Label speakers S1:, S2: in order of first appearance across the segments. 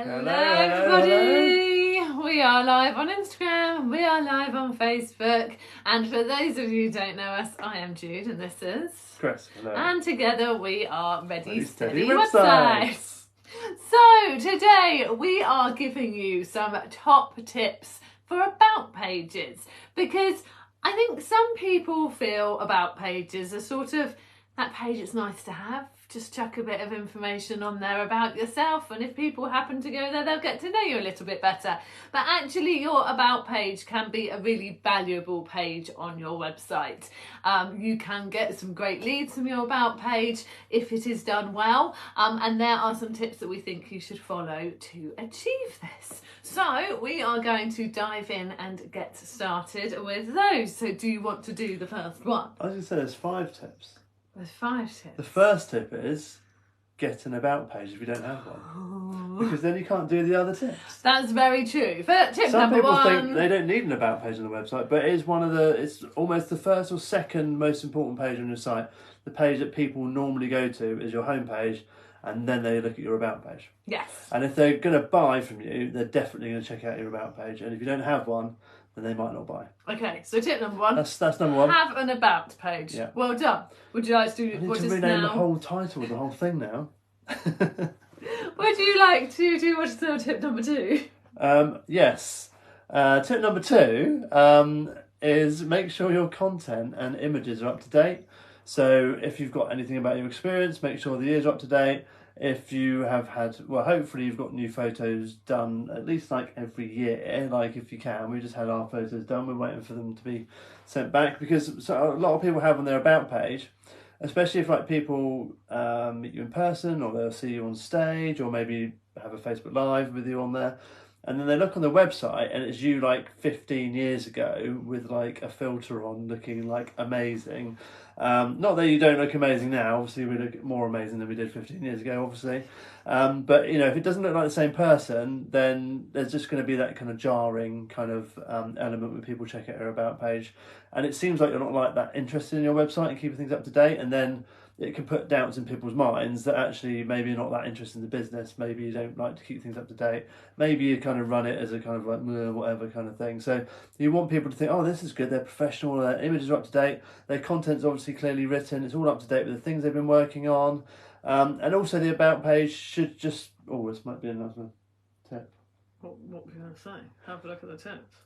S1: Hello everybody! We are live on Instagram, we are live on Facebook, and for those of you who don't know us, I am Jude and this is
S2: Chris. Hello.
S1: And together we are Ready Steady
S2: Websites.
S1: Websites. So today we are giving you some top tips for about pages, because I think some people feel about pages are sort of that page it's nice to have. Just chuck a bit of information on there about yourself, and if people happen to go there, they'll get to know you a little bit better. But actually your about page can be a really valuable page on your website. You can get some great leads from your about page if it is done well, and there are some tips that we think you should follow to achieve this. So we are going to dive in and get started with those. So do you want to do the first one?
S2: I was going to say there's 5 tips.
S1: There's 5 tips.
S2: The first tip is get an about page if you don't have one, because then you can't do the other tips.
S1: That's very true. But tip
S2: Some
S1: number
S2: people
S1: 1.
S2: think they don't need an about page on the website, but it is it's almost the first or second most important page on your site. The page that people normally go to is your home page, and then they look at your about page.
S1: Yes.
S2: And if they're going to buy from you, they're definitely going to check out your about page. And if you don't have one, then they might not buy.
S1: Okay, so tip number 1.
S2: That's number 1.
S1: Have an about page.
S2: Yeah.
S1: Well done. Would you like to do
S2: I need
S1: what
S2: to
S1: is
S2: rename
S1: now?
S2: the whole title of the whole thing now.
S1: Would you like to do what is now tip number 2?
S2: Yes. Tip number 2 is make sure your content and images are up to date. So if you've got anything about your experience, make sure the years are up to date. If you have had, well, hopefully you've got new photos done at least like every year, like if you can. We just had our photos done. We're waiting for them to be sent back, because a lot of people have on their about page, especially if like people meet you in person, or they'll see you on stage, or maybe have a Facebook Live with you on there. And then they look on the website and it's you like 15 years ago with like a filter on, looking like amazing. Not that you don't look amazing now, obviously we look more amazing than we did 15 years ago, obviously. But you know, if it doesn't look like the same person, then there's just going to be that kind of jarring kind of element when people check out your about page. And it seems like you're not like that interested in your website and keeping things up to date, and then it can put doubts in people's minds that actually maybe you're not that interested in the business, maybe you don't like to keep things up to date, maybe you kind of run it as a kind of like whatever kind of thing. So you want people to think, oh, this is good, they're professional, their images are up to date, their content's obviously clearly written, it's all up to date with the things they've been working on. And also the about page should just, oh, this might be another tip.
S1: What were you going to say? Have a look at the tips.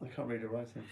S2: I can't read your writing.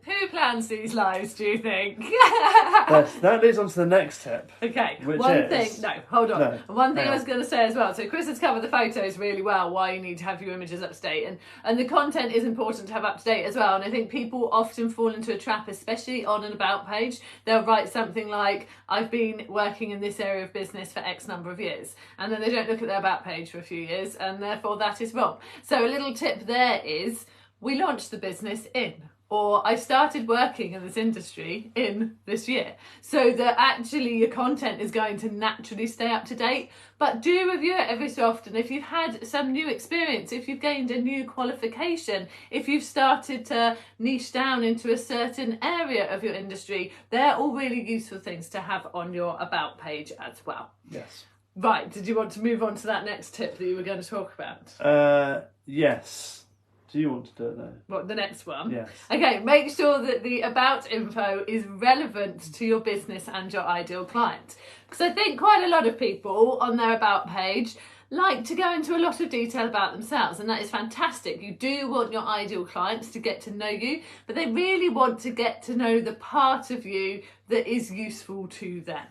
S1: Who plans these lives, do you think?
S2: That leads on to the next tip.
S1: Okay,
S2: Which
S1: one
S2: is...
S1: thing, no, hold on.
S2: No,
S1: One thing
S2: hang
S1: I was
S2: on.
S1: going to say as well, so Chris has covered the photos really well, why you need to have your images up to date, and the content is important to have up to date as well. And I think people often fall into a trap, especially on an about page. They'll write something like, I've been working in this area of business for X number of years, and then they don't look at their about page for a few years, and therefore that is wrong. So a little tip there is, we launched the business in, or I started working in this industry in this year, so that actually your content is going to naturally stay up to date. But do review it every so often. If you've had some new experience, if you've gained a new qualification, if you've started to niche down into a certain area of your industry, they're all really useful things to have on your about page as well.
S2: Yes.
S1: Right, did you want to move on to that next tip that you were going to talk about?
S2: Yes. Do you want to do it though?
S1: What, the next one?
S2: Yes.
S1: Okay, make sure that the about info is relevant to your business and your ideal client. Because I think quite a lot of people on their about page like to go into a lot of detail about themselves, and that is fantastic. You do want your ideal clients to get to know you, but they really want to get to know the part of you that is useful to them.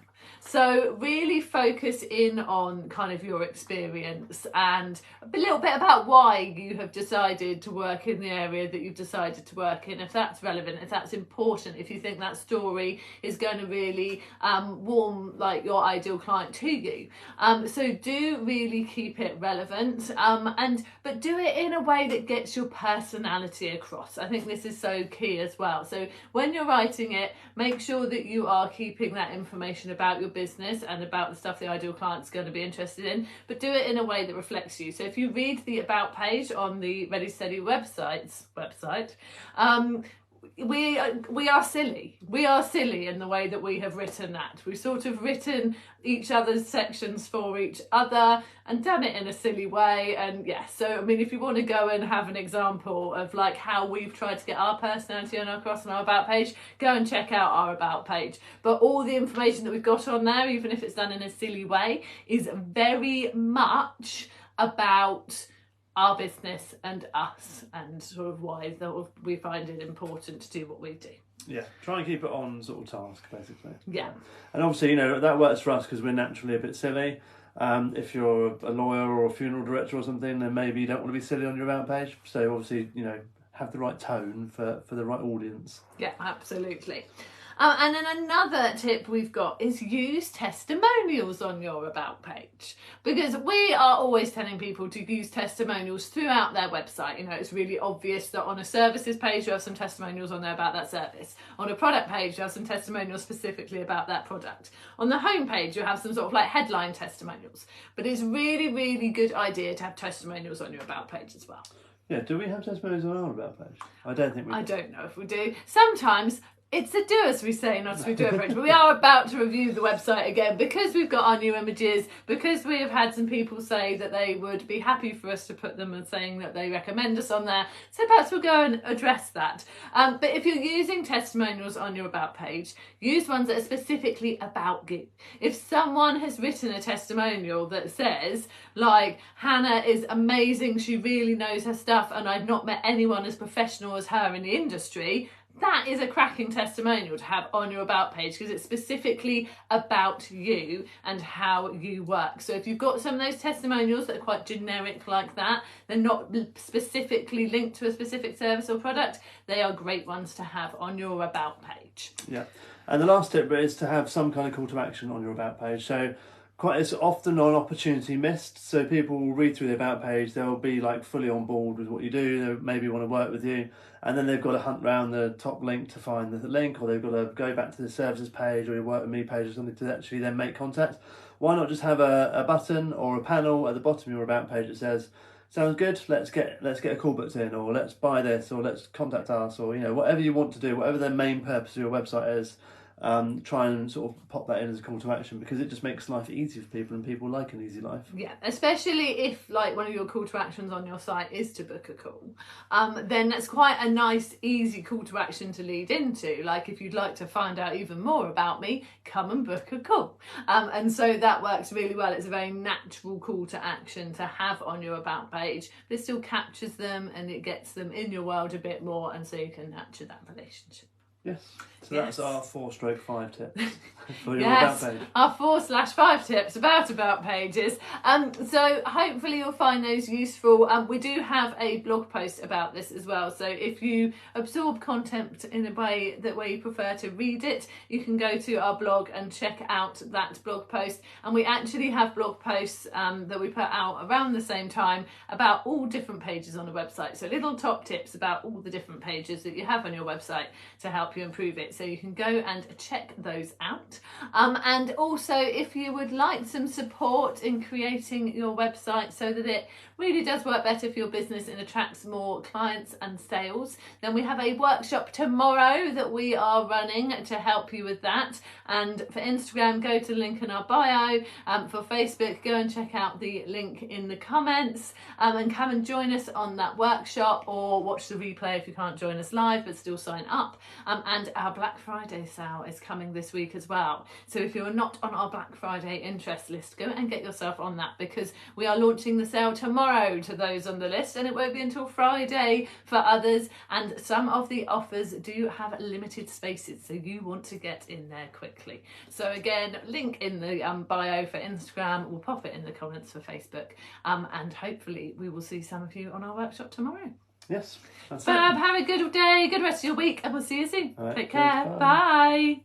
S1: So really focus in on kind of your experience and a little bit about why you have decided to work in the area that you've decided to work in, if that's relevant, if that's important, if you think that story is going to really warm like your ideal client to you. So do really keep it relevant, but do it in a way that gets your personality across. I think this is so key as well. So when you're writing it, make sure that you are keeping that information about your business and about the stuff the ideal client's going to be interested in, but do it in a way that reflects you. So if you read the about page on the Ready Steady website, we are silly. We are silly in the way that we have written that. We've sort of written each other's sections for each other and done it in a silly way. And yeah, so I mean, if you want to go and have an example of like how we've tried to get our personality across on our about page, go and check out our about page. But all the information that we've got on there, even if it's done in a silly way, is very much about our business and us, and sort of why we find it important to do what we do.
S2: Yeah, try and keep it on sort of task, basically.
S1: Yeah.
S2: And obviously, you know, that works for us because we're naturally a bit silly. If you're a lawyer or a funeral director or something, then maybe you don't want to be silly on your about page. So obviously, you know, have the right tone for the right audience.
S1: Yeah, absolutely. And then another tip we've got is use testimonials on your about page, because we are always telling people to use testimonials throughout their website. You know, it's really obvious that on a services page you have some testimonials on there about that service. On a product page you have some testimonials specifically about that product. On the home page you have some sort of like headline testimonials. But it's really, really good idea to have testimonials on your about page as well.
S2: Yeah, do we have testimonials on our about page? I don't think we do.
S1: I don't know if we do. Sometimes it's a do as we say, not as we do approach. But we are about to review the website again because we've got our new images, because we have had some people say that they would be happy for us to put them and saying that they recommend us on there. So perhaps we'll go and address that. But if you're using testimonials on your about page, use ones that are specifically about you. If someone has written a testimonial that says, like, Hannah is amazing, she really knows her stuff, and I've not met anyone as professional as her in the industry, that is a cracking testimonial to have on your about page because it's specifically about you and how you work. So if you've got some of those testimonials that are quite generic like that, they're not specifically linked to a specific service or product, they are great ones to have on your about page.
S2: Yeah, and the last tip is to have some kind of call to action on your about page. So it's often an opportunity missed, so people will read through the about page, they'll be like fully on board with what you do, they maybe want to work with you, and then they've got to hunt around the top link to find the link, or they've got to go back to the services page or your work with me page or something to actually then make contact. Why not just have a button or a panel at the bottom of your about page that says, sounds good, let's get a call booked in, or let's buy this, or let's contact us, or you know, whatever you want to do, whatever the main purpose of your website is. Try and sort of pop that in as a call to action because it just makes life easy for people and people like an easy life.
S1: Yeah, especially if like one of your call to actions on your site is to book a call, then that's quite a nice easy call to action to lead into. Like if you'd like to find out even more about me, come and book a call. And so that works really well. It's a very natural call to action to have on your about page, but it still captures them and it gets them in your world a bit more, and so you can nurture that relationship.
S2: Yes, so that's our 4/5 tips for your
S1: yes,
S2: about page.
S1: Our 4/5 tips about pages. So hopefully you'll find those useful. We do have a blog post about this as well. So if you absorb content in a way where you prefer to read it, you can go to our blog and check out that blog post. And we actually have blog posts that we put out around the same time about all different pages on the website. So little top tips about all the different pages that you have on your website to help you improve it, so you can go and check those out. And also if you would like some support in creating your website so that it really does work better for your business and attracts more clients and sales, then we have a workshop tomorrow that we are running to help you with that. And for Instagram, go to the link in our bio. For Facebook, go and check out the link in the comments, and come and join us on that workshop, or watch the replay if you can't join us live but still sign up. And our Black Friday sale is coming this week as well. So if you're not on our Black Friday interest list, go and get yourself on that, because we are launching the sale tomorrow to those on the list, and it won't be until Friday for others. And some of the offers do have limited spaces, so you want to get in there quickly. So again, link in the bio for Instagram. We'll pop it in the comments for Facebook. And hopefully we will see some of you on our workshop tomorrow.
S2: Yes, that's
S1: Fab,
S2: it.
S1: have a good day, good rest of your week, and we'll see you soon.
S2: All right,
S1: Take care.
S2: cheers,
S1: Bye.